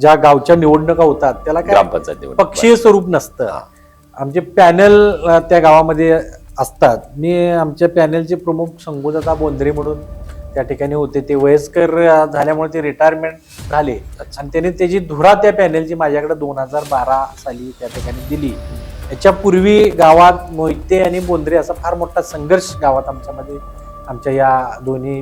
ज्या गावच्या निवडणुका होतात त्याला काय ग्रामपंचायत पक्षीय स्वरूप नसतं. आमचे पॅनल त्या गावामध्ये असतात. मी आमच्या पॅनलचे प्रमुख संगोदाता बोंद्रे म्हणून त्या ठिकाणी होते. ते वयस्कर झाल्यामुळे ते रिटायरमेंट झाले आणि त्यांनी त्याची धुरा त्या पॅनलची माझ्याकडे 2012 साली त्या ठिकाणी दिली. याच्यापूर्वी गावात मोहिते आणि बोंद्रे असा फार मोठा संघर्ष गावात आमच्या या दोन्ही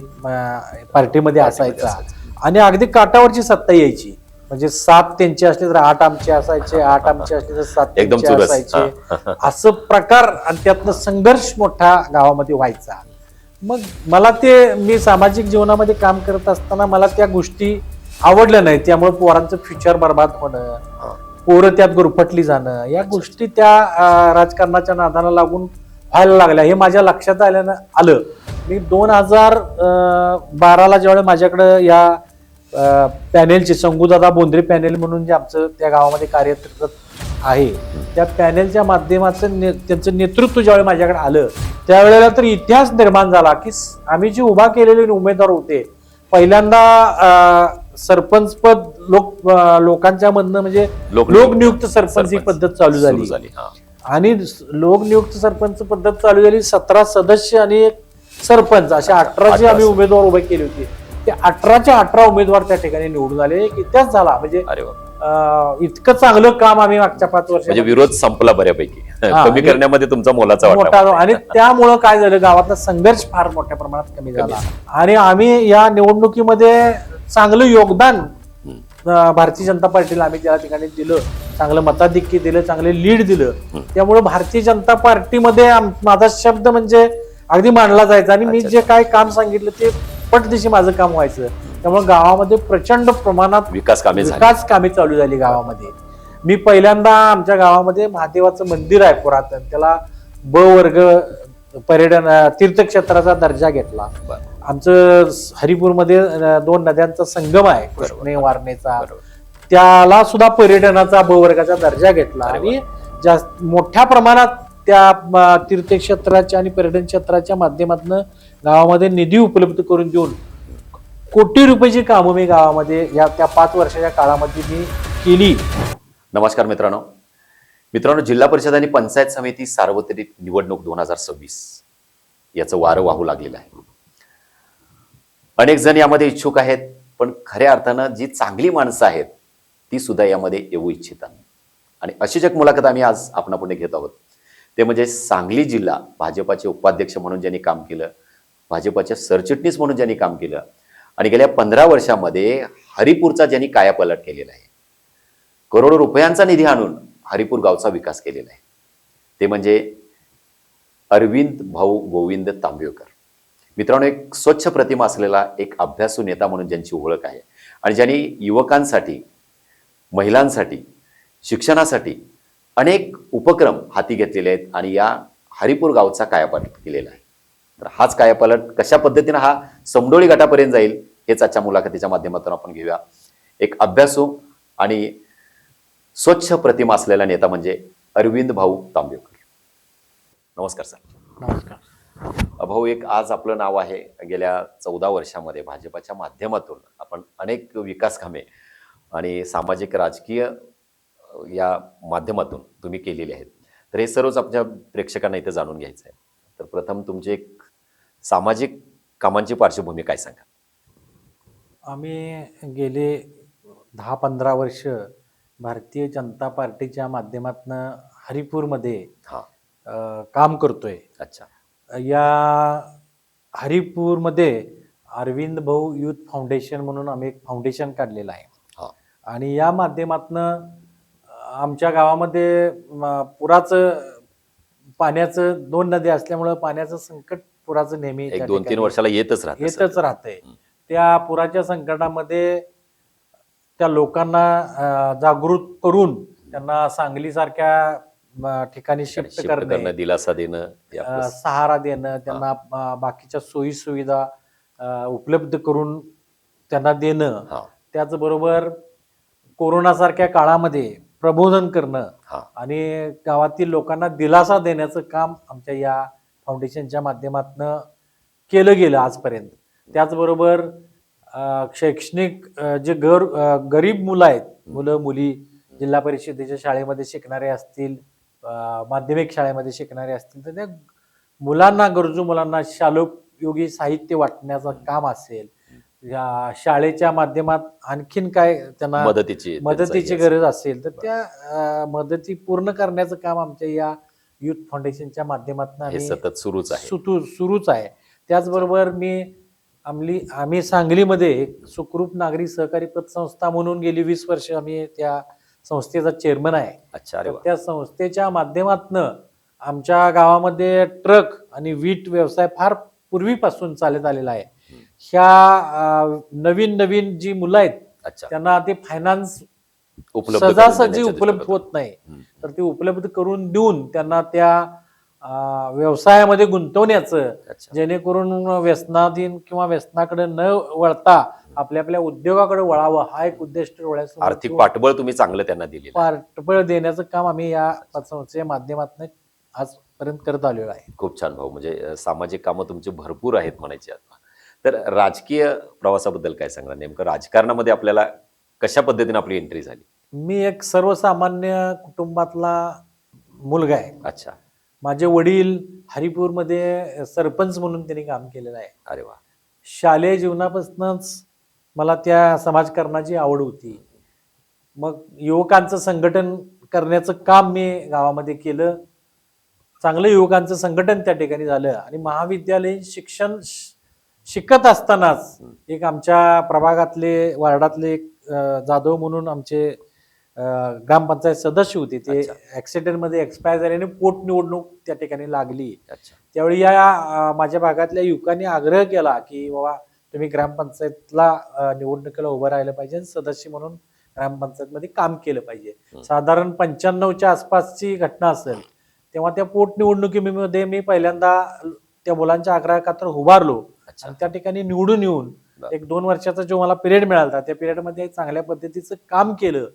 पार्टीमध्ये असायचा आणि अगदी काटावरची सत्ता यायची. म्हणजे 7 त्यांचे असले तर 8 आमचे असायचे, 8 आमचे असले तर 7 त्यांचे असायचे, असं प्रकार आणि त्यातनं संघर्ष मोठा गावामध्ये व्हायचा. मग मला मी सामाजिक जीवनामध्ये काम करत असताना मला त्या गोष्टी आवडल्या नाही. त्यामुळे पोरांचं फ्युचर बर्बाद होणं, पोरं त्यात गुरफटली जाणं, या गोष्टी त्या राजकारणाच्या नादाला लागून व्हायला लागल्या. हे माझ्या लक्षात आलं. मी 2012ला ज्यावेळेस माझ्याकडे या पॅनेलचे संगूदादा बोंद्रे पॅनेल म्हणून जे आमचं त्या गावामध्ये कार्यरत आहे, त्या पॅनेलच्या माध्यमातून त्यांचं नेतृत्व ज्यावेळेस माझ्याकडे आलं त्यावेळेला तर इतिहास निर्माण झाला की आम्ही जे उभा केलेले उमेदवार होते, पहिल्यांदा सरपंच पद लोकांच्या मधनं म्हणजे लोकनियुक्त सरपंच ही पद्धत चालू झाली आणि लोकनियुक्त सरपंच पद्धत चालू झाली. 17 सदस्य आणि एक सरपंच असे 18 जे आम्ही उमेदवार उभे केले होते, ते 18च्या 18 उमेदवार त्या ठिकाणी निवडून आले. एक इतिहास झाला. म्हणजे इतकं चांगलं काम आम्ही मागच्या 5 वर्षात, म्हणजे विरोध संपला बऱ्यापैकी, कमी करण्यामध्ये तुमचा मोलाचा मोठा. आणि त्यामुळं काय झालं, गावातला संघर्ष फार मोठ्या प्रमाणात कमी झाला आणि आम्ही या निवडणुकीमध्ये चांगलं योगदान भारतीय जनता पार्टीला आम्ही त्या ठिकाणी दिलं, चांगलं मताधिक्य दिलं, चांगले लीड दिलं. त्यामुळे भारतीय जनता पार्टीमध्ये माझा शब्द म्हणजे अगदी मानला जायचा आणि मी जे काय काम सांगितलं ते पटदिशी माझं काम व्हायचं. त्यामुळे गावामध्ये प्रचंड प्रमाणात विकास कामे चालू झाली गावामध्ये. मी पहिल्यांदा आमच्या गावामध्ये महादेवाचं मंदिर आहे पुरातन, त्याला ब वर्ग पर्यटन तीर्थक्षेत्राचा दर्जा घेतला. आमचं हरिपूरमध्ये 2 नद्यांचा संगम आहे, कृष्णे वारणेचा, त्याला सुद्धा पर्यटनाचा ब वर्गाचा दर्जा घेतला आणि जास्त मोठ्या प्रमाणात त्या तीर्थक्षेत्राच्या आणि पर्यटन क्षेत्राच्या माध्यमातून गावामध्ये निधी उपलब्ध करून देऊन कोटी रुपयाची कामं मी गावामध्ये त्या 5 वर्षाच्या काळामध्ये मी केली. नमस्कार मित्रांनो, जिल्हा परिषद आणि पंचायत समिती सार्वत्रिक निवडणूक 2026 याचं वारं वाहू लागलेलं आहे. अनेक जण यामध्ये इच्छुक आहेत, पण खऱ्या अर्थानं जी चांगली माणसं आहेत ती सुद्धा यामध्ये येऊ इच्छितात. आणि अशीच एक मुलाखत आम्ही आज आपणापुढे घेत आहोत. ते म्हणजे सांगली जिल्हा भाजपाचे उपाध्यक्ष म्हणून ज्यांनी काम केलं, भाजपाचे सरचिटणीस म्हणून ज्यांनी काम केलं आणि गेल्या 15 वर्षामध्ये हरिपूरचा ज्यांनी कायापालट केलेला आहे, करोडो रुपयांचा निधी आणून हरिपूर गावचा विकास केलेला आहे, ते म्हणजे अरविंद भाऊ गोविंद तांबेकर. मित्रांनो, एक स्वच्छ प्रतिमा असलेला एक अभ्यासू नेता म्हणून ज्यांची ओळख आहे आणि ज्यांनी युवकांसाठी, महिलांसाठी, शिक्षणासाठी अनेक उपक्रम हाती घेतलेले आहेत आणि या हरिपूर गावचा कायापालट केलेला आहे. तर हाच कायापालट कशा पद्धतीने हा समडोळी गटापर्यंत जाईल हेच आजच्या मुलाखतीच्या माध्यमातून आपण घेऊया. एक अभ्यासू आणि स्वच्छ प्रतिमा असलेला नेता म्हणजे अरविंद भाऊ तांबेकर. नमस्कार सर. नमस्कार भाऊ. एक आज आपलं नाव आहे, गेल्या 14 वर्षामध्ये भाजपाच्या माध्यमातून आपण अनेक विकास कामे आणि सामाजिक राजकीय या माध्यमातून तुम्ही केलेले आहेत. तर हे सर्वच आपल्या प्रेक्षकांना इथे जाणून घ्यायचं आहे. तर प्रथम तुमचे एक सामाजिक कामांची पार्श्वभूमी काय सांगा? आम्ही गेले 10-15 वर्ष भारतीय जनता पार्टीच्या माध्यमातून हरिपूरमध्ये काम करतोय. अच्छा. या हरिपूरमध्ये अरविंद भाऊ युथ फाउंडेशन म्हणून आम्ही एक फाउंडेशन काढलेलं आहे आणि या माध्यमातून आमच्या गावामध्ये पाण्याचं 2 नद्या असल्यामुळं पाण्याचं संकट पुराचं नेहमी 1-2-3 वर्षाला येतच राहतंय. त्या पुराच्या संकटामध्ये त्या लोकांना जागृत करून त्यांना सांगलीसारख्या ठिकाणी शिफ्ट करणं, दिलासा देणं, सहारा देणं, त्यांना बाकीच्या सोयी सुविधा उपलब्ध करून त्यांना देणं, त्याचबरोबर कोरोनासारख्या काळामध्ये प्रबोधन करणं आणि गावातील लोकांना दिलासा देण्याचं काम आमच्या या फाउंडेशनच्या माध्यमातून केलं गेलं आजपर्यंत. त्याचबरोबर शैक्षणिक जे गरीब मुलं आहेत मुलं मुली जिल्हा परिषदेच्या शाळेमध्ये शिकणारे असतील, माध्यमिक शाळेमध्ये शिकणारे असतील, तर त्या मुलांना, गरजू मुलांना शालोपयोगी साहित्य वाटण्याचं काम असेल, या शाळेच्या माध्यमात आणखीन काय त्यांना मदतीची गरज असेल तर त्या मदती पूर्ण करण्याचं काम आमच्या या युथ फाउंडेशनच्या माध्यमातून सतत सुरूच आहे. त्याचबरोबर आम्ही सांगलीमध्ये सुखरूप नागरी सहकारी पतसंस्था म्हणून गेली 20 वर्ष आम्ही त्या संस्थेचा चेअरमन आहे. त्या संस्थेच्या माध्यमातून आमच्या गावामध्ये ट्रक आणि वीट व्यवसाय फार पूर्वीपासून चालत आलेला आहे. ह्या नवीन जी मुलं आहेत त्यांना ते फायनान्स सहजासहजी उपलब्ध होत नाही, तर ते उपलब्ध करून देऊन त्यांना त्या व्यवसायामध्ये गुंतवण्याचं, जेणेकरून व्यसनाधीन किंवा व्यसनाकडे न वळता आपल्या उद्योगाकडे वळावं, हा एक उद्देश डोळ्यासमोर. आर्थिक पाठबळ तुम्ही चांगलं त्यांना दिले, पाठबळ देण्याचं काम आम्ही या संस्थेच्या माध्यमातून आजपर्यंत करत आलेलो आहे. खूप छान भाऊ, म्हणजे सामाजिक कामं तुमची भरपूर आहेत म्हणायची. आता तर राजकीय प्रवासाबद्दल काय सांगणार? नेमकं राजकारणामध्ये आपल्याला कशा पद्धतीने आपली एंट्री झाली? मी एक सर्वसामान्य कुटुंबातला मुलगा आहे. अच्छा. माझे वडील हरिपूरमध्ये सरपंच म्हणून त्यांनी काम केलेलं आहे. अरे वा. शालेय जीवनापासूनच मला त्या समाजकारणाची आवड होती. मग युवकांचं संघटन करण्याचं काम मी गावामध्ये केलं. चांगलं युवकांचं संघटन त्या ठिकाणी झालं आणि महाविद्यालयीन शिक्षण शिकत असतानाच एक आमच्या प्रभागातले, वार्डातले एक जाधव म्हणून आमचे ग्रामपंचायत सदस्य होते, ते ऍक्सिडेंट मध्ये एक्सपायर झाल्याने पोटनिवडणूक त्या ठिकाणी लागली. त्यावेळी या माझ्या भागातल्या युवकांनी आग्रह केला की बाबा तुम्ही ग्रामपंचायतला निवडणुकीला उभं राहिलं पाहिजे, सदस्य म्हणून ग्रामपंचायत मध्ये काम केलं पाहिजे. साधारण 95च्या आसपासची घटना असेल, तेव्हा त्या पोटनिवडणुकीमध्ये मी पहिल्यांदा त्या मुलांच्या आग्रहाखातर उभारलो आणि त्या ठिकाणी निवडून येऊन एक 2 वर्षाचा जो मला पिरियड मिळाला त्या पिरियडमध्ये चांगल्या पद्धतीचं काम केलं.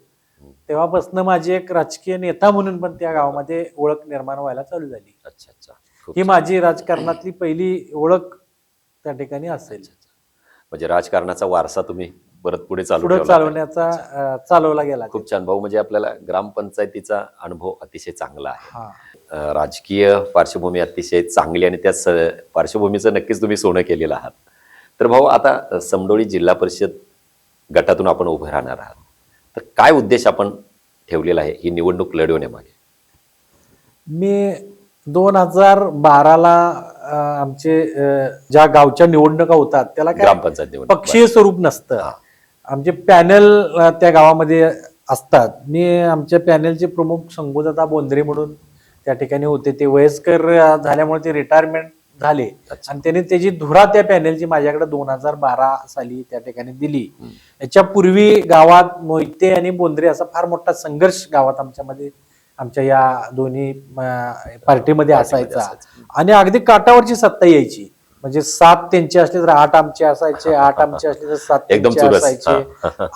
तेव्हापासून माझी एक राजकीय नेता म्हणून पण त्या गावामध्ये ओळख निर्माण व्हायला चालू झाली. ही माझी राजकारणातली पहिली ओळख त्या ठिकाणी असेल. म्हणजे राजकारणाचा वारसा तुम्ही परत पुढे चालवला गेला. खूप छान भाऊ, म्हणजे आपल्याला ग्रामपंचायतीचा अनुभव अतिशय चांगला आहे. राजकीय पार्श्वभूमी अतिशय चांगली आणि त्या पार्श्वभूमीचं नक्कीच तुम्ही सोनं केलेलं आहात. तर भाऊ, आता समडोळी जिल्हा परिषद गटातून आपण उभे राहणार आहात, तर काय उद्देश आपण ठेवलेला आहे ही निवडणूक लढवण्यामागे? मी 2012ला आमचे ज्या गावच्या निवडणुका होतात त्याला काय ग्रामपंचायत पक्षीय स्वरूप नसतं. आमचे पॅनल त्या गावामध्ये असतात. मी आमच्या पॅनलचे प्रमुख शंभूदादा बोंद्रे म्हणून त्या ठिकाणी होते. ते वयस्कर झाल्यामुळे ते रिटायरमेंट झाले आणि त्यांनी त्याची धुरा त्या पॅनलची माझ्याकडे 2012 साली त्या ठिकाणी दिली. याच्यापूर्वी गावात मोहिते आणि बोंद्रे असा फार मोठा संघर्ष गावात आमच्या या दोन्ही पार्टीमध्ये असायचा आणि अगदी काटावरची सत्ता यायची. म्हणजे 7 त्यांचे असले तर 8 आमचे असायचे, 8 आमचे असले तर 7 त्यांचे असायचे,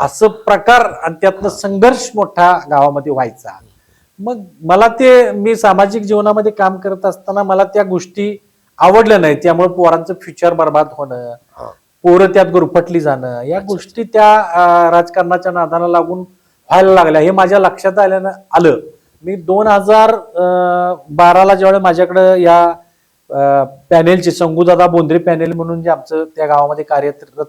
असं प्रकार आणि त्यातनं संघर्ष मोठा गावामध्ये व्हायचा. मग मला मी सामाजिक जीवनामध्ये काम करत असताना मला त्या गोष्टी आवडल्या नाही. त्यामुळे पोरांचं फ्युचर बर्बाद होणं, पोरं त्यात गुरफटली जाणं, या गोष्टी त्या राजकारणाच्या नादाला लागून व्हायला लागल्या. हे माझ्या लक्षात आलं. मी 2012ला ज्यावेळेला माझ्याकडे या पॅनेलचे शंभूदादा बोंद्रे पॅनेल म्हणून जे आमचं त्या गावामध्ये कार्यरत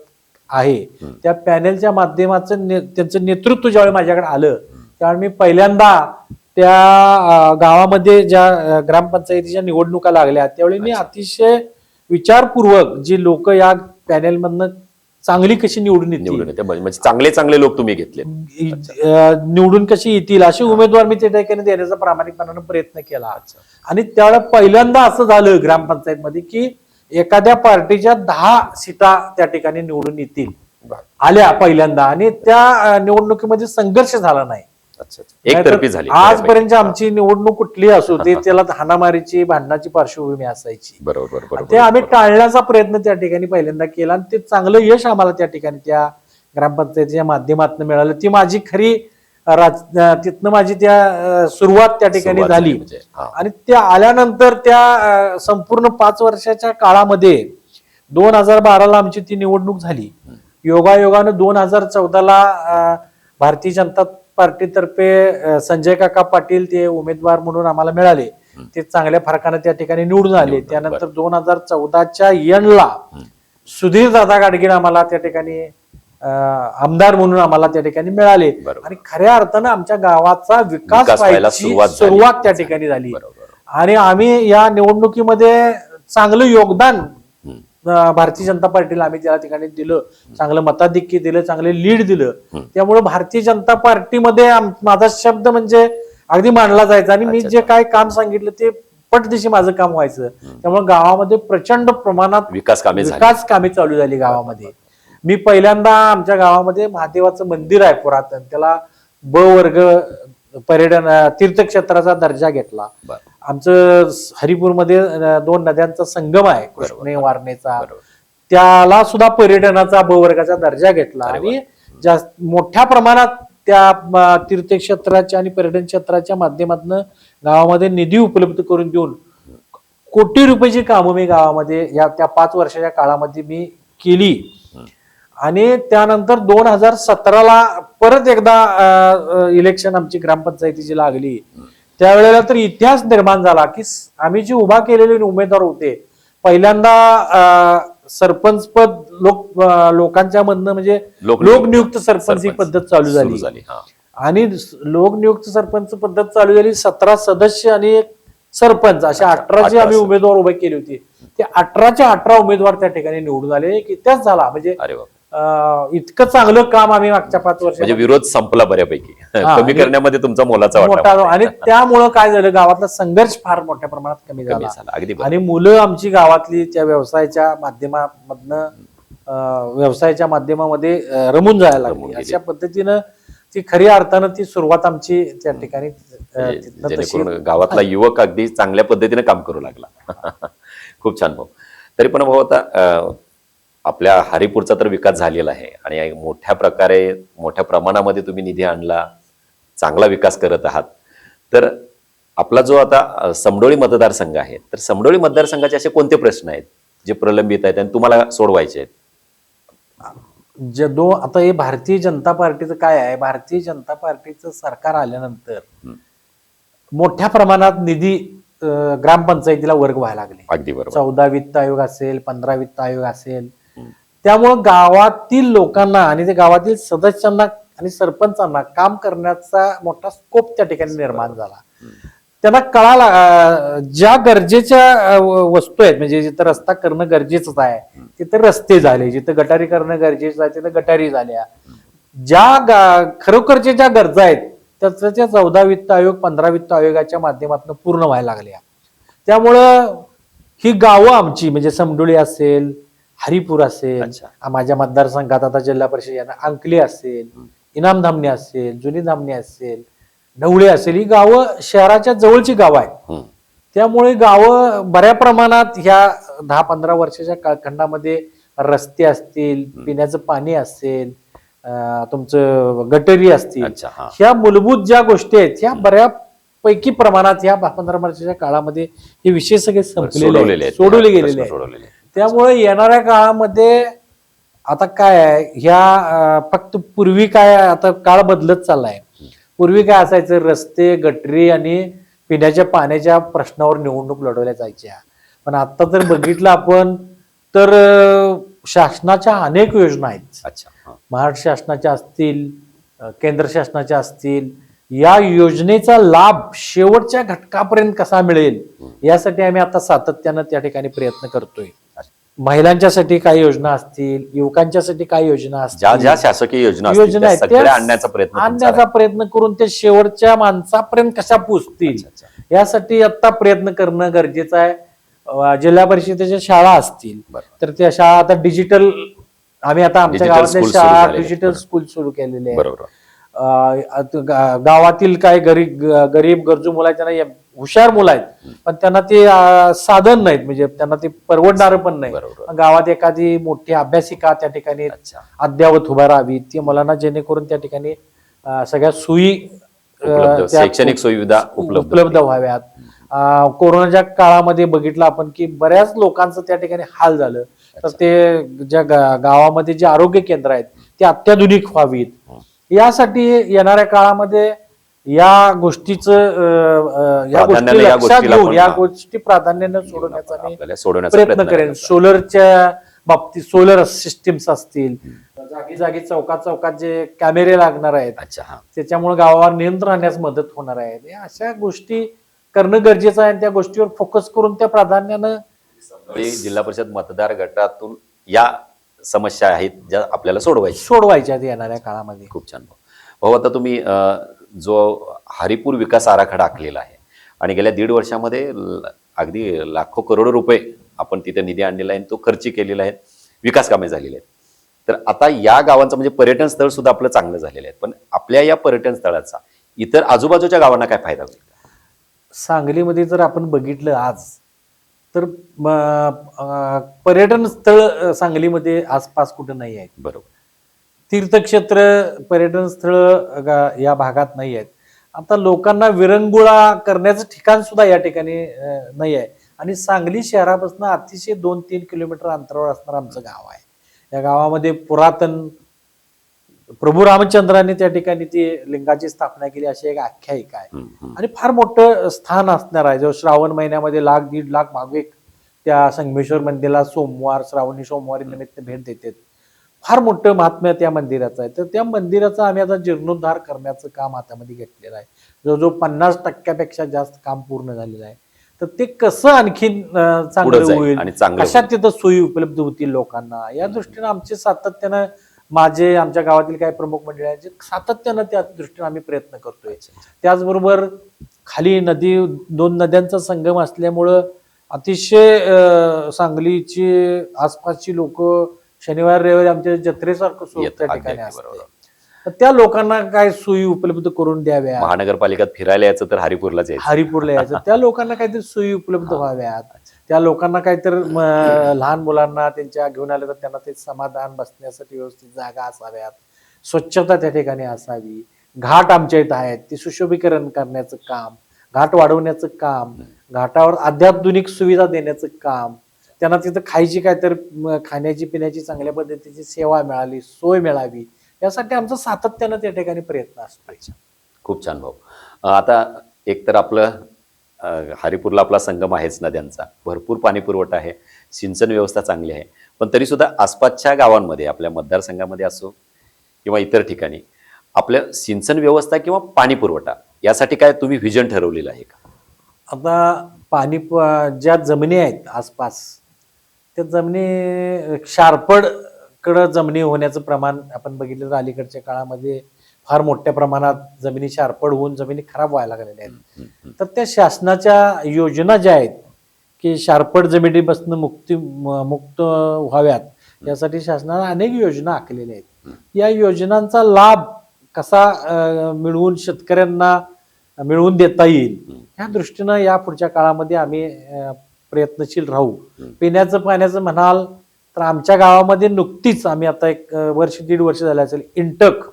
आहे, त्या पॅनेलच्या माध्यमाचं त्यांचं नेतृत्व ज्यावेळी माझ्याकडे आलं त्यावेळी मी पहिल्यांदा त्या गावामध्ये ज्या ग्रामपंचायतीच्या निवडणुका लागल्या त्यावेळी मी अतिशय विचारपूर्वक जी लोक या पॅनेल मधनं चांगली कशी निवडून येतील, म्हणजे चांगले लोक तुम्ही घेतले, निवडून कशी येतील असे उमेदवार मी त्या ठिकाणी देण्याचा प्रामाणिकपणाने प्रयत्न केला. आणि त्यावेळेला पहिल्यांदा असं झालं ग्रामपंचायत मध्ये की एखाद्या पार्टीच्या 10 सीटा त्या ठिकाणी निवडून येतील आल्या पहिल्यांदा, आणि त्या निवडणुकीमध्ये संघर्ष झाला नाही. एकतर्फी झाली. आजपर्यंत आमची निवडणूक कुठली असो ते त्याला हाणामारीची भांडणाची पार्श्वभूमी असायची. बरोबर. ते आम्ही टाळण्याचा प्रयत्न त्या ठिकाणी पहिल्यांदा केला आणि ते चांगलं यश आम्हाला त्या ठिकाणी त्या ग्रामपंचायतीच्या माध्यमातून मिळालं. ती माझी खरी तिथनं माझी त्या सुरुवात त्या ठिकाणी झाली. आणि त्या आल्यानंतर त्या संपूर्ण 5 वर्षाच्या काळामध्ये 2012ला आमची ती निवडणूक झाली. योगायोगानं 2014ला भारतीय जनता पार्टीतर्फे संजय काका पाटील ते उमेदवार म्हणून आम्हाला मिळाले. ते चांगल्या फरकाने त्या ठिकाणी निवडून आले. त्यानंतर 2014च्या एंडला सुधीर दादा गाडगीळ आम्हाला त्या ठिकाणी आमदार म्हणून आम्हाला त्या ठिकाणी मिळाले. आणि खऱ्या अर्थानं आमच्या गावाचा विकास व्हायची सुरुवात त्या ठिकाणी झाली. आणि आम्ही या निवडणुकीमध्ये चांगलं योगदान भारतीय जनता पार्टीला आम्ही त्या ठिकाणी दिलं, चांगलं मताधिक्य दिलं, चांगले लीड दिलं. त्यामुळे भारतीय जनता पार्टीमध्ये माझा शब्द म्हणजे अगदी मानला जायचा. आणि मी जे काय काम सांगितलं ते पटदिशी माझं काम व्हायचं. त्यामुळे गावामध्ये प्रचंड प्रमाणात विकास कामे चालू झाली गावामध्ये. मी पहिल्यांदा आमच्या गावामध्ये महादेवाचं मंदिर आहे पुरातन, त्याला ब वर्ग पर्यटन तीर्थक्षेत्राचा दर्जा घेतला. आमचं हरिपूरमध्ये 2 नद्यांचा संगम आहे, कृष्णे वारणेचा, त्याला सुद्धा पर्यटनाचा ब वर्गाचा दर्जा घेतला. आणि जास्त मोठ्या प्रमाणात त्या तीर्थक्षेत्राच्या आणि पर्यटन क्षेत्राच्या माध्यमातून गावामध्ये निधी उपलब्ध करून देऊन कोटी रुपयाची कामं मी गावामध्ये त्या 5 वर्षाच्या काळामध्ये मी केली. आणि त्यानंतर 2017ला परत एकदा इलेक्शन आमची ग्रामपंचायतीची लागली. त्यावेळेला तर इतिहास निर्माण झाला की आम्ही जे उभा केलेले उमेदवार होते, पहिल्यांदा सरपंच पद लोकांच्या मधनं म्हणजे लोकनियुक्त सरपंच ही पद्धत चालू झाली. आणि लोकनियुक्त सरपंच पद्धत चालू झाली. 17 सदस्य आणि एक सरपंच असे 18 जे आम्ही उमेदवार उभे केले होते, ते 18च्या 18 उमेदवार त्या ठिकाणी निवडून आले. एक इतिहास झाला. म्हणजे इतकं चांगलं काम आम्ही मागच्या 5 वर्षात, म्हणजे विरोध संपला बऱ्यापैकी, कमी करण्यामध्ये तुमचा मोलाचा वाटा. आणि त्यामुळं काय झालं, गावातला संघर्ष फार मोठ्या प्रमाणात कमी झाला. आणि मुलं आमची गावातली त्या व्यवसायाच्या माध्यमामध्ये रमून जायला लागली. अशा पद्धतीनं ती खऱ्या अर्थानं ती सुरुवात आमची त्या ठिकाणी गावातला युवक अगदी चांगल्या पद्धतीने काम करू लागला. खूप छान भाऊ. तरी पण भाऊ आता आपल्या हरिपूरचा तर विकास झालेला आहे आणि मोठ्या प्रमाणामध्ये तुम्ही निधी आणला, चांगला विकास करत आहात. तर आपला जो आता समडोळी मतदारसंघ आहे, तर समडोळी मतदारसंघाचे असे कोणते प्रश्न आहेत जे प्रलंबित आहेत आणि तुम्हाला सोडवायचे आहेत? आता हे भारतीय जनता पार्टीचं काय आहे, भारतीय जनता पार्टीचं सरकार आल्यानंतर मोठ्या प्रमाणात निधी ग्रामपंचायतीला वर्ग व्हायला लागले. अगदी बरोबर. 14 वित्त आयोग असेल, 15 वित्त आयोग असेल. त्यामुळं गावातील लोकांना आणि ते गावातील सदस्यांना आणि सरपंचांना काम करण्याचा मोठा स्कोप त्या ठिकाणी निर्माण झाला. त्यांना कळाला ज्या गरजेच्या वस्तू आहेत, म्हणजे जिथं रस्ता करणं गरजेचंच आहे तिथं रस्ते झाले, जिथं गटारी करणं गरजेचं आहे तिथं गटारी झाल्या. ज्या खरोखरच्या ज्या गरजा आहेत त्याच्या 14 वित्त आयोग 15 वित्त आयोगाच्या माध्यमातून पूर्ण व्हायला लागल्या. त्यामुळं ही गावं आमची म्हणजे समडोळी असेल, हरिपूर असेल, माझ्या मतदारसंघात आता जिल्हा परिषद अंकली असेल, इनामधामणी असेल, जुनी धामणी असेल, ढवळे असेल, ही गावं शहराच्या जवळची गावं आहेत. त्यामुळे गावं बऱ्या प्रमाणात ह्या 10-15 वर्षाच्या कालखंडामध्ये रस्ते असतील, पिण्याचं पाणी असेल, तुमचं गटरी असतील, ह्या मूलभूत ज्या गोष्टी आहेत ह्या बऱ्यापैकी प्रमाणात ह्या 15 वर्षाच्या काळामध्ये हे विषय सगळे संपलेले आहेत, सोडवले गेलेले आहेत. त्यामुळे येणाऱ्या काळामध्ये आता काय आहे, ह्या फक्त पूर्वी काय आता काळ बदलत चाललाय. पूर्वी काय असायचं, रस्ते, गटरी आणि पिण्याच्या पाण्याच्या प्रश्नावर निवडणूक लढवल्या जायच्या. पण आता जर बघितलं आपण तर शासनाच्या अनेक योजना आहेत. महाराष्ट्र शासनाच्या असतील, केंद्र शासनाच्या असतील, या योजनेचा लाभ शेवटच्या घटकापर्यंत कसा मिळेल यासाठी आम्ही आता सातत्यानं त्या ठिकाणी प्रयत्न करतोय. महिलांच्यासाठी काही योजना असतील, युवकांच्यासाठी काही योजना असतील, ज्या शासकीय योजना आहेत त्या आणण्याचा प्रयत्न करून ते शेवटच्या माणसापर्यंत कशा पोहोचतील यासाठी आता प्रयत्न करणं गरजेचं आहे. जिल्हा परिषदेच्या शाळा असतील तर त्या शाळा आता डिजिटल, आम्ही आता आमच्या गावातल्या शाळा डिजिटल स्कूल सुरू केलेले आहे. गावातील काही गरीब गरजू मुलं आहेत, त्यांना हुशार मुलं आहेत पण त्यांना ते साधन नाहीत, म्हणजे त्यांना ते परवडणार पण नाही. गावात एखादी मोठी अभ्यासिका त्या ठिकाणी अद्यावत उभा राहावी, ती मुलांना जेणेकरून त्या ठिकाणी सगळ्या सोयी शैक्षणिक सुविधा उपलब्ध व्हाव्यात. कोरोनाच्या काळामध्ये बघितलं आपण की बऱ्याच लोकांचं त्या ठिकाणी हाल झालं, तर ते ज्या गावामध्ये जे आरोग्य केंद्र आहेत ते अत्याधुनिक व्हावीत यासाठी येणाऱ्या काळामध्ये या गोष्टीचं या गोष्टी प्राधान्याने या लक्षात गोष्टीला घेऊन पण, या गोष्टी प्राधान्याने सोडवण्याचा मी आपल्याला सोडवण्याचा प्रयत्न प्रयत्न करेन. करायचा. सोलरच्या बाबतीत सोलर सिस्टीम्स असतील, जागी जागी चौकात चौकात जे कॅमेरे लागणार आहेत, अच्छा, हा. त्याच्यामुळे गावावर नियंत्रण आणण्यास मदत होणार आहे. या अशा गोष्टी करणं गरजेचं आहे आणि त्या गोष्टीवर फोकस करून त्या प्राधान्यानं जिल्हा परिषद मतदार गटातून या समस्या आहेत ज्या आपल्याला सोडवायच्या. सोडवायच्या येणाऱ्या काळामध्ये. खूप छान भाऊ. आता तुम्ही जो हरिपूर विकास आराखडा आखलेला आहे आणि गेल्या 1.5 वर्षामध्ये अगदी लाखो करोडो रुपये आपण तिथे निधी आणलेला आहे, तो खर्ची केलेला आहे, विकास कामे झालेली आहेत. तर आता या गावांचं म्हणजे पर्यटन स्थळ सुद्धा आपलं चांगलं झालेलं आहे, पण आपल्या या पर्यटन स्थळाचा इतर आजूबाजूच्या गावांना काय फायदा होईल? सांगलीमध्ये जर आपण बघितलं आज तर पर्यटन स्थळ सांगलीमध्ये आसपास कुठं नाही आहेत. बरोबर. तीर्थक्षेत्र पर्यटन स्थळ या भागात नाही आहेत. आता लोकांना विरंगुळा करण्याचं ठिकाण सुद्धा या ठिकाणी नाही आहे. आणि सांगली शहरापासून अतिशय 2-3 किलोमीटर अंतरावर असणारं आमचं गाव आहे. या गावामध्ये पुरातन प्रभू रामचंद्रांनी त्या ठिकाणी ती लिंगाची स्थापना केली अशी एक आख्यायिका आहे. आणि फार मोठं स्थान असणार आहे. जो श्रावण महिन्यामध्ये 1-1.5 लाख भाविक त्या संगमेश्वर मंदिराला श्रावणी सोमवारी निमित्त भेट देतात. फार मोठं महात्म्य त्या मंदिराचं आहे. तर त्या मंदिराचा आम्ही आता जीर्णोद्धार करण्याचं काम हातामध्ये घेतलेलं आहे. जो 50% जास्त काम पूर्ण झालेलं आहे. तर ते कसं आणखीन चांगलं होईल आणि चांगलं कशा तिथं सोयी उपलब्ध होतील लोकांना, या दृष्टीनं आमचे सातत्यानं आमच्या गावातील काही प्रमुख मंडळी आहेत सातत्यानं त्या दृष्टीने आम्ही प्रयत्न करतोय. त्याचबरोबर खाली 2 नद्यांचा संगम असल्यामुळं अतिशय सांगलीची आसपासची लोक शनिवार रविवारी आमच्या जत्रेसारखं स्वरूप त्या ठिकाणी असते. तर त्या लोकांना काय सोयी उपलब्ध करून द्याव्या. महानगरपालिकेत फिरायला यायचं तर हरिपूरलाच यायचं. हरिपूरला यायचं. त्या लोकांना काहीतरी सोयी उपलब्ध व्हाव्यात. त्या लोकांना काहीतरी लहान मुलांना त्यांच्या घेऊन आलं तर त्यांना ते समाधान बसण्यासाठी व्यवस्थित जागा असाव्यात. स्वच्छता त्या ठिकाणी असावी. घाट आमच्या इथं आहेत, ते सुशोभीकरण करण्याचं काम, घाट वाढवण्याचं काम, घाटावर अत्याधुनिक सुविधा देण्याचं काम, त्यांना तिथं खायची काहीतरी खाण्याची पिण्याची चांगल्या पद्धतीची सेवा मिळाली, सोय मिळावी, यासाठी आमचं सातत्यानं त्या ठिकाणी प्रयत्न असतो. खूप छान भाऊ. आता एक तर आपलं हरिपूरला आपला संगम आहेच नद्यांचा, भरपूर पाणी पुरवठा आहे, सिंचन व्यवस्था चांगली आहे, पण तरी सुद्धा आसपासच्या गावांमध्ये आपल्या मतदारसंघामध्ये असो किंवा इतर ठिकाणी आपल्या सिंचन व्यवस्था किंवा पाणी पुरवठा यासाठी काय तुम्ही व्हिजन ठरवलेलं आहे का? आता ज्या जमिनी आहेत आसपास त्या जमिनी शारपडकडं जमिनी होण्याचं प्रमाण आपण बघितलं तर अलीकडच्या काळामध्ये फार मोठ्या प्रमाणात जमिनी शारपड होऊन जमिनी खराब व्हायला लागलेल्या आहेत. तर त्या शासनाच्या योजना ज्या आहेत की शारपड जमिनीपासून मुक्त व्हाव्यात यासाठी शासनाने अनेक योजना आखलेल्या आहेत. या योजनांचा लाभ कसा मिळवून शेतकऱ्यांना मिळवून देता येईल या दृष्टीनं या पुढच्या काळामध्ये आम्ही प्रयत्नशील राहू. पिण्याचं पाण्याचं म्हणाल तर आमच्या गावामध्ये नुकतीच आम्ही आता 1-1.5 वर्ष झाले असेल इंटक,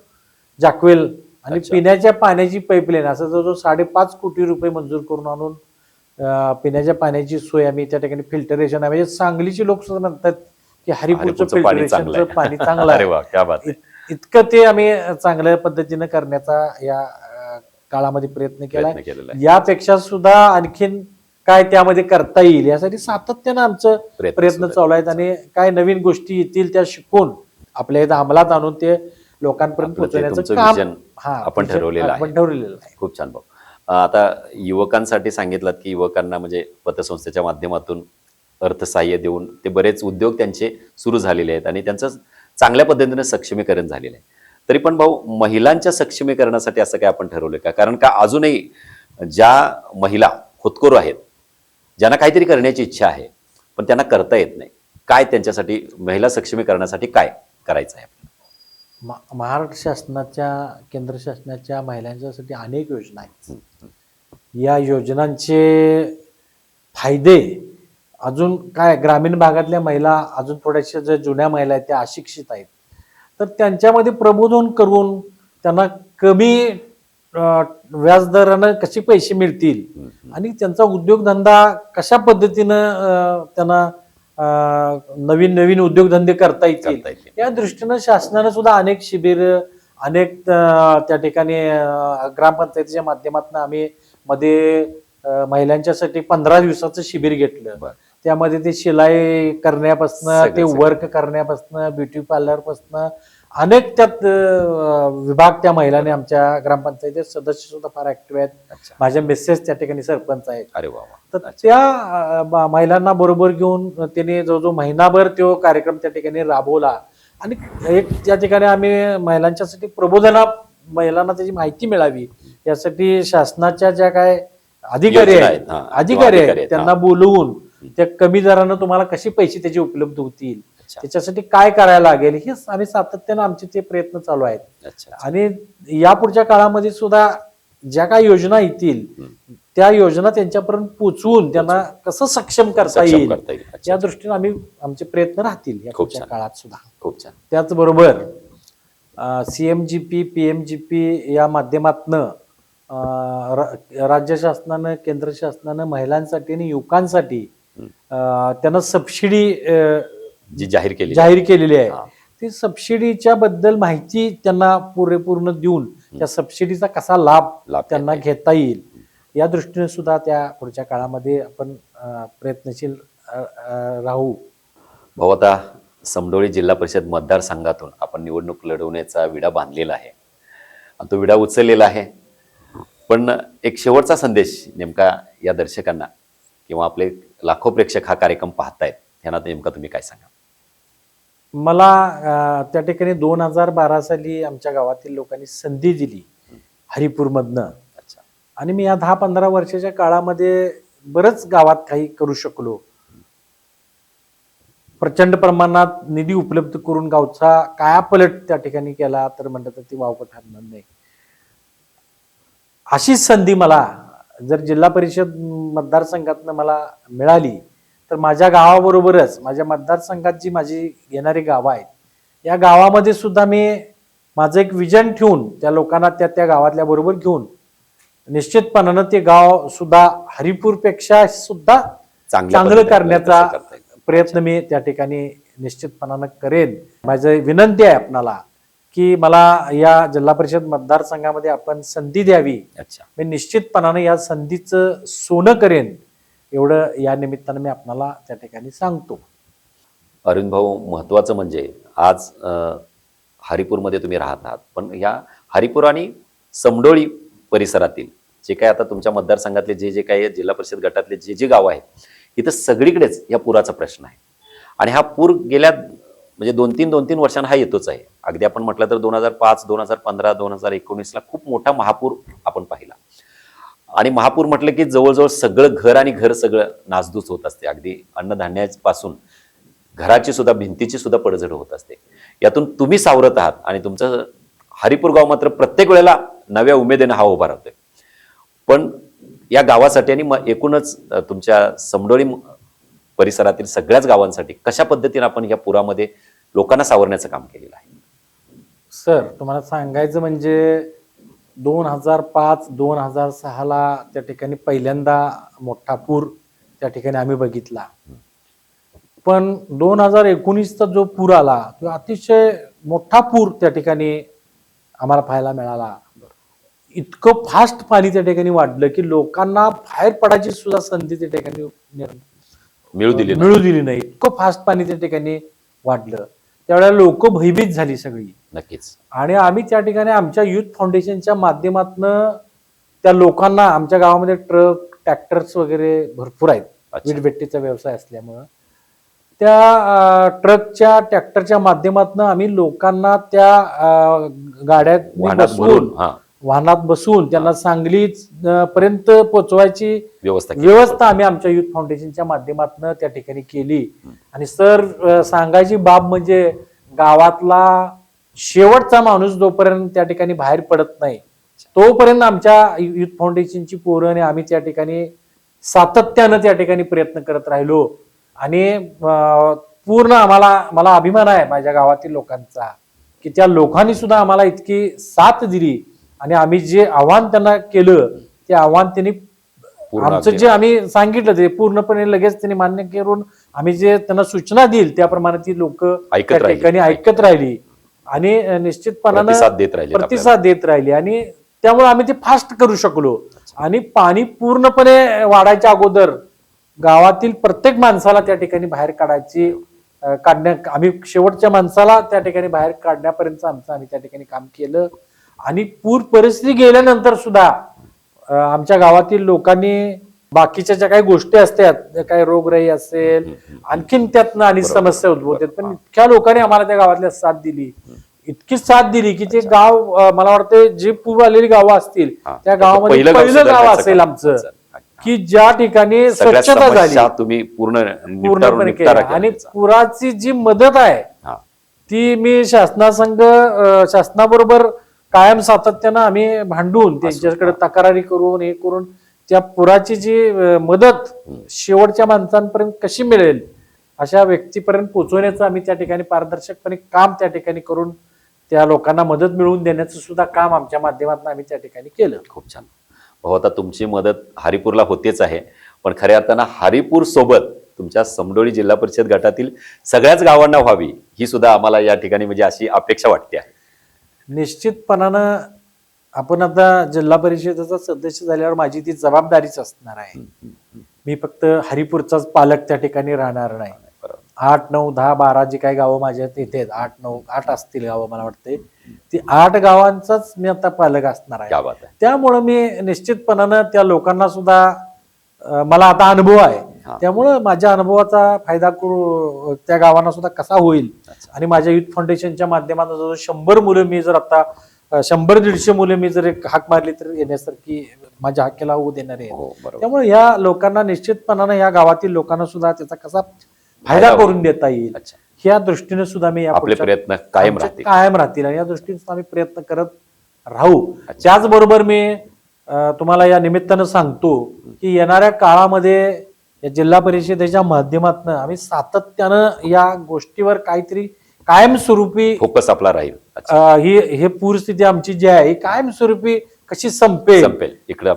जाकवेल आणि पिण्याच्या पाण्याची पाईपलाईन असं जवळजवळ 5.5 कोटी रुपये मंजूर करून आणून पिण्याच्या पाण्याची सोय आम्ही त्या ठिकाणी फिल्टरेशन आहे. म्हणजे सांगलीची लोक सुद्धा म्हणतात की हरिपूरचं फिल्टरेशनचं पाणी चांगलं आहे. इतकं ते आम्ही चांगल्या पद्धतीनं करण्याचा या काळामध्ये प्रयत्न केला. यापेक्षा सुद्धा आणखीन काय त्यामध्ये करता येईल यासाठी सातत्यानं आमचं प्रयत्न चालू आहेत आणि काय नवीन गोष्टी येतील त्या शिकून आपल्या इथं अंमलात आणून ते लोकांपर्यंत पोहोचवण्याचं काम आपण ठरवलेलं आहे. खूप छान भाऊ. आता युवकांसाठी सांगितलं की युवकांना म्हणजे पतसंस्थेच्या माध्यमातून अर्थसहाय्य देऊन ते बरेच उद्योग त्यांचे सुरू झालेले आहेत आणि त्यांचं चांगल्या पद्धतीनं सक्षमीकरण झालेलं आहे. तरी पण भाऊ महिलांच्या सक्षमीकरणासाठी असं काय आपण ठरवलंय का? कारण का अजूनही ज्या महिला होतकरू आहेत, ज्यांना काहीतरी करण्याची इच्छा आहे पण त्यांना करता येत नाही, काय त्यांच्यासाठी महिला सक्षमीकरणासाठी काय करायचं आहे? महाराष्ट्र शासनाच्या केंद्र शासनाच्या महिलांच्यासाठी अनेक योजना आहेत. या योजनांचे फायदे अजून काय ग्रामीण भागातल्या महिला अजून थोड्याशा ज्या जुन्या महिला आहेत त्या अशिक्षित आहेत, तर त्यांच्यामध्ये प्रबोधन करून त्यांना कमी व्याजदरानं कसे पैसे मिळतील आणि त्यांचा उद्योगधंदा कशा पद्धतीनं त्यांना नवीन नवीन उद्योगधंदे करता येतील या दृष्टीनं शासनानं सुद्धा अनेक शिबिर अनेक त्या ठिकाणी ग्रामपंचायतीच्या माध्यमातून आम्ही मध्ये महिलांच्यासाठी 15 दिवसाचं शिबिर घेतलं. बरं. त्यामध्ये ते शिलाई करण्यापासून सगळं, ते सगळं. वर्क करण्यापासून ब्युटी पार्लर पासून अनेक त्यात विभाग त्या महिलांनी आमच्या ग्रामपंचायतीचे सदस्य सुद्धा फार ऍक्टिव्ह आहेत. अच्छा. माझ्या मिसेस त्या ठिकाणी सरपंच आहेत. अरे वा वा. तर त्या महिलांना बरोबर घेऊन त्याने जवळजवळ महिनाभर तो कार्यक्रम त्या ठिकाणी राबवला आणि एक त्या ठिकाणी आम्ही महिलांच्यासाठी प्रबोधना महिलांना त्याची माहिती मिळावी यासाठी शासनाच्या ज्या काय अधिकारी योजना आहेत आहेत, हा. अधिकारी अधिकारी आहेत आहेत, त्यांना हा. बोलवून त्या कमी दरानं तुम्हाला कसे पैसे त्याचे उपलब्ध होतील अच्छा. त्याच्यासाठी काय करायला लागेल हे आणि सातत्यानं आमचे ते प्रयत्न चालू आहेत. अच्छा. आणि यापुढच्या काळामध्ये सुद्धा ज्या काही योजना येतील त्या योजना त्यांच्यापर्यंत पोचवून त्यांना कसं सक्षम करता सक्षम येईल करता येईल. अच्छा. या दृष्टीने आम्ही आमचे प्रयत्न राहतील या खूप पुढच्या छान. काळात सुद्धा. खूप छान. त्याचबरोबर CMGP PMGP या माध्यमातनं राज्य शासनानं केंद्र शासनानं महिलांसाठी आणि युवकांसाठी त्यांना सबसिडी जी जाहीर केली जाहीर केलेली आहे. हा. ती सबसिडीच्या बद्दल माहिती त्यांना पूर्ण देऊन त्या सबसिडीचा कसा लाभ त्यांना घेता येईल या दृष्टीने सुद्धा त्या पुढच्या काळामध्ये आपण प्रयत्नशील राहू. भाऊ, आता समडोळी जिल्हा परिषद मतदारसंघातून आपण निवडणूक लढवण्याचा विडा बांधलेला आहे आणि तो विडा उचललेला आहे. पण एक शेवटचा संदेश नेमका या दर्शकांना किंवा आपले लाखो प्रेक्षक हा कार्यक्रम पाहतायत यांना नेमका तुम्ही काय सांगा? मला त्या ठिकाणी 2012 साली आमच्या गावातील लोकांनी संधी दिली हरिपूरमधनं. अच्छा. आणि मी या 10-15 वर्षाच्या काळामध्ये बरंच गावात काही करू शकलो. प्रचंड प्रमाणात निधी उपलब्ध करून गावचा कायापलट त्या ठिकाणी केला तर म्हणलं तर ती वावगं ठरणार नाही. अशीच संधी मला जर जिल्हा परिषद मतदारसंघातनं मला मिळाली तर माझ्या गावाबरोबरच माझ्या मतदारसंघात जी माझी येणारी गावं आहेत या गावामध्ये सुद्धा मी माझं एक विजन ठेवून त्या लोकांना त्या गावातल्या बरोबर घेऊन निश्चितपणानं ते गाव सुद्धा हरिपूरपेक्षा सुद्धा चांगलं करण्याचा प्रयत्न मी त्या ठिकाणी निश्चितपणानं करेन. माझी विनंती आहे आपणाला की मला या जिल्हा परिषद मतदारसंघामध्ये आपण संधी द्यावी. अच्छा. मी निश्चितपणानं या संधीचं सोनं करेन एवढं या निमित्तानं मी आपणाला त्या ठिकाणी सांगतो. अरुण भाऊ, महत्वाचं म्हणजे आज हरिपूरमध्ये तुम्ही राहत आहात, पण या हरिपूर आणि समडोळी परिसरातील जे काही आता तुमच्या मतदारसंघातले जे काही जिल्हा परिषद गटातले जे गाव आहेत इथं सगळीकडेच या पुराचा प्रश्न आहे. आणि हा पूर गेल्या म्हणजे 2-3 वर्षांना हा येतोच आहे. अगदी आपण म्हटलं तर 2005, 2015, 2019ला खूप मोठा महापूर आपण पाहिला. आणि महापूर म्हटलं की जवळजवळ सगळं घर आणि घर सगळं नासधूस होत असते. अगदी अन्नधान्यापासून घराची सुद्धा भिंतीची सुद्धा पडझड होत असते. यातून तुम्ही सावरत आहात आणि तुमचं हरिपूर गाव मात्र प्रत्येक वेळेला नव्या उमेदीने हा उभा राहतोय. पण या गावासाठी आणि एकूणच तुमच्या समडोळी परिसरातील सगळ्याच गावांसाठी कशा पद्धतीने आपण या पुरामध्ये लोकांना सावरण्याचं काम केलेलं आहे? सर, तुम्हाला सांगायचं म्हणजे 2005-2006ला त्या ठिकाणी पहिल्यांदा मोठा पूर त्या ठिकाणी आम्ही बघितला. पण 2019चा जो पूर आला तो अतिशय मोठा पूर त्या ठिकाणी आम्हाला पाहायला मिळाला. इतकं फास्ट पाणी त्या ठिकाणी वाढलं की लोकांना बाहेर पडायची सुद्धा संधी त्या ठिकाणी मिळू दिली नाही. इतकं फास्ट पाणी त्या ठिकाणी वाढलं त्यावेळेला लोक भयभीत झाली सगळी. नक्कीच. आणि आम्ही त्या ठिकाणी आमच्या युथ फाउंडेशनच्या माध्यमातून त्या लोकांना आमच्या गावामध्ये ट्रक ट्रॅक्टर्स वगैरे भरपूर आहेत. वीटभट्टीचा व्यवसाय असल्यामुळं त्या ट्रकच्या ट्रॅक्टरच्या माध्यमातून आम्ही लोकांना त्या गाड्यात वाहनात बसवून त्यांना सांगली पर्यंत पोहोचवायची व्यवस्था आम्ही आमच्या युथ फाउंडेशनच्या माध्यमातून त्या ठिकाणी केली. आणि सर, सांगायची बाब म्हणजे गावातला शेवटचा माणूस जोपर्यंत त्या ठिकाणी बाहेर पडत नाही तोपर्यंत आमच्या युथ फाउंडेशनची पोरं आणि आम्ही त्या ठिकाणी सातत्यानं त्या ठिकाणी प्रयत्न करत राहिलो. आणि पूर्ण मला अभिमान आहे माझ्या गावातील लोकांचा की त्या लोकांनी सुद्धा आम्हाला इतकी साथ दिली आणि आम्ही जे आव्हान त्यांना केलं ते आव्हान त्यांनी आमचं जे आम्ही सांगितलं ते पूर्णपणे लगेच त्यांनी मान्य करून आम्ही जे त्यांना सूचना देईल त्याप्रमाणे ती लोक त्या ठिकाणी ऐकत राहिली. आणि निश्चितपणानं प्रतिसाद देत राहिले प्रतिसाद देत राहिली आणि त्यामुळे आम्ही ते फास्ट करू शकलो. आणि पाणी पूर्णपणे वाढायच्या अगोदर गावातील प्रत्येक माणसाला त्या ठिकाणी बाहेर आम्ही शेवटच्या माणसाला त्या ठिकाणी बाहेर काढण्यापर्यंत आम्ही त्या ठिकाणी काम केलं. आणि पूर परिस्थिती गेल्यानंतर सुद्धा आमच्या गावातील लोकांनी बाकीच्या ज्या काही गोष्टी असतात, काही रोगराई असेल, आणखीन त्यातनं आणि समस्या उद्भवतात, पण इतक्या लोकांनी आम्हाला त्या गावातल्या साथ दिली, इतकी साथ दिली की ते गाव, मला वाटतं जे पूर आलेली गावं असतील त्या गावामध्ये पहिलं गाव असेल आमचं की ज्या ठिकाणी स्वच्छता झाली, तुम्ही पूर्णपणे केली. आणि पुराची जी मदत आहे ती मी शासनाबरोबर कायम सातत्यानं आम्ही भांडून त्यांच्याकडे तक्रारी करून हे करून त्या पुराची जी मदत शेवटच्या माणसांपर्यंत कशी मिळेल अशा व्यक्तीपर्यंत पोहोचवण्याचं आम्ही त्या ठिकाणी पारदर्शकपणे काम त्या ठिकाणी करून त्या लोकांना मदत मिळवून देण्याचं सुद्धा काम आमच्या माध्यमातून आम्ही त्या ठिकाणी केलं. खूप छान भाऊ. आता तुमची मदत हरिपूरला होतेच आहे, पण खऱ्या अर्थानं हरिपूर सोबत तुमच्या समडोळी जिल्हा परिषद गटातील सगळ्याच गावांना व्हावी ही सुद्धा आम्हाला या ठिकाणी म्हणजे अशी अपेक्षा वाटते आहे. निश्चितपणानं आपण आता जिल्हा परिषदेचा सदस्य झाल्यावर माझी ती जबाबदारीच असणार आहे. मी फक्त हरिपूरचाच पालक त्या ठिकाणी राहणार नाही. 8, 9, 10, 12 जी काही गावं माझ्या इथे आहेत, 8, 9, 8 असतील गावं मला वाटते, ती 8 गावांचाच मी आता पालक असणार आहे. त्यामुळं मी निश्चितपणानं त्या लोकांना सुद्धा मला आता अनुभव आहे, त्यामुळं माझ्या अनुभवाचा फायदा करू त्या गावांना सुद्धा कसा होईल. आणि माझ्या युथ फाउंडेशनच्या माध्यमातून जवळ 100 मुलं मी जर आता 100-150 मुलं मी जर एक हाक मारली तर येण्यासारखी माझ्या हाकेला होऊ देणार आहे. त्यामुळे या लोकांना निश्चितपणानं या गावातील लोकांना सुद्धा त्याचा कसा फायदा करून देता येईल ह्या दृष्टीने सुद्धा मी आपले प्रयत्न कायम राहतील आणि या दृष्टीने आम्ही प्रयत्न करत राहू. त्याचबरोबर मी तुम्हाला या निमित्तानं सांगतो की येणाऱ्या काळामध्ये या जिल्हा परिषदेच्या माध्यमातून आम्ही सातत्यानं या गोष्टीवर काहीतरी कायमस्वरूपी फोकस आपला राहील. ही पूरस्थिती आमची जी आहे ही कायमस्वरूपी कशी संपेल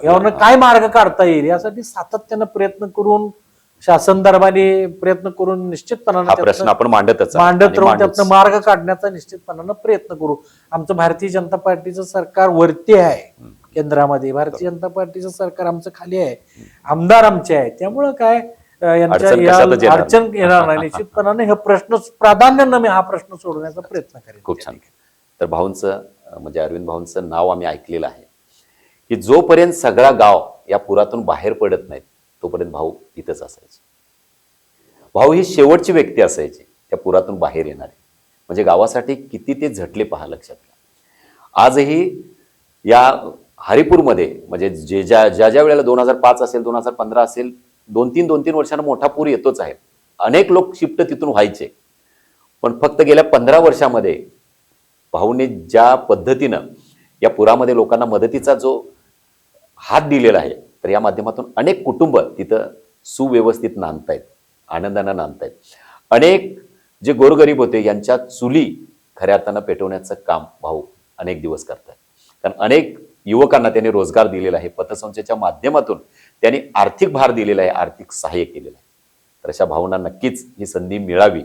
यावर काय मार्ग काढता येईल यासाठी सातत्यानं प्रयत्न करून शासन दरबारी प्रयत्न करून निश्चितपणानं प्रश्न आपण मांडत राहून त्यातनं मार्ग काढण्याचा निश्चितपणानं प्रयत्न करू. आमचं भारतीय जनता पार्टीचं सरकार वरती आहे केंद्रामध्ये, भारतीय जनता पार्टीचं सरकार आमचं खाली आहे, आमदार आमचे आहे, त्यामुळं काय यांच्या अडचण येणार नाही. निश्चितपणाने हा प्रश्न प्राधान्यानं मी हा प्रश्न सोडवण्याचा प्रयत्न करेन. खूप छान. तर भाऊंचं म्हणजे अरविंद भाऊंचं नाव आम्ही ऐकलेलं आहे की जोपर्यंत सगळा गाव या पुरातून बाहेर पडत नाहीत तोपर्यंत भाऊ इथंच असायचे. भाऊ ही शेवटची व्यक्ती असायची त्या पुरातून बाहेर येणारे, म्हणजे गावासाठी किती ते झटले पहा, लक्षात घ्या. आजही या हरिपूरमध्ये म्हणजे ज्या वेळेला 2005 असेल, 2015 असेल, 2-3 वर्षांना मोठा पूर येतोच आहे. अनेक लोक शिफ्ट तिथून व्हायचे, पण फक्त गेल्या 15 वर्षामध्ये भाऊने ज्या पद्धतीनं या पुरामध्ये लोकांना मदतीचा जो हात दिलेला आहे, तर या माध्यमातून अनेक कुटुंब तिथं सुव्यवस्थित नांदतायत, आनंदानं नांदतायत. अनेक जे गोरगरीब होते यांच्या चुली खऱ्या अर्थानं पेटवण्याचं काम भाऊ अनेक दिवस करतात. कारण अनेक युवकांना त्यांनी रोजगार दिलेला आहे, पतसंस्थेच्या माध्यमातून त्यांनी आर्थिक भार दिलेला आहे, आर्थिक सहाय्य केलेलं आहे. तर अशा भाऊंना नक्कीच ही संधी मिळावी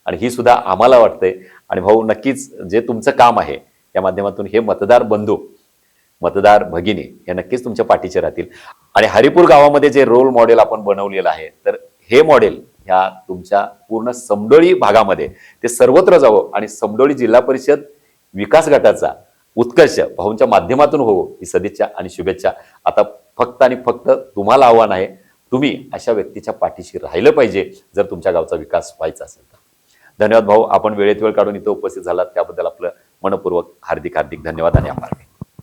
आणि ही सुद्धा आम्हाला वाटतंय. आणि भाऊ नक्कीच जे तुमचं काम आहे या माध्यमातून हे मतदार बंधू, मतदार भगिनी हे नक्कीच तुमच्या पाठीचे राहतील. आणि हरिपूर गावामध्ये जे रोल मॉडेल आपण बनवलेलं आहे, तर हे मॉडेल ह्या तुमच्या पूर्ण समडोळी भागामध्ये ते सर्वत्र जावं आणि समडोळी जिल्हा परिषद विकास गटाचा उत्कर्ष भाऊंच्या माध्यमातून होवो ही सदिच्छा आणि शुभेच्छा. आता फक्त आणि फक्त तुम्हाला आव्हान आहे, तुम्ही अशा व्यक्तीच्या पाठीशी राहिलं पाहिजे जर तुमच्या गावचा विकास व्हायचा असेल तर. धन्यवाद भाऊ, आपण वेळेत वेळ काढून इथं उपस्थित झालात त्याबद्दल आपलं मनपूर्वक हार्दिक धन्यवाद आणि आभार.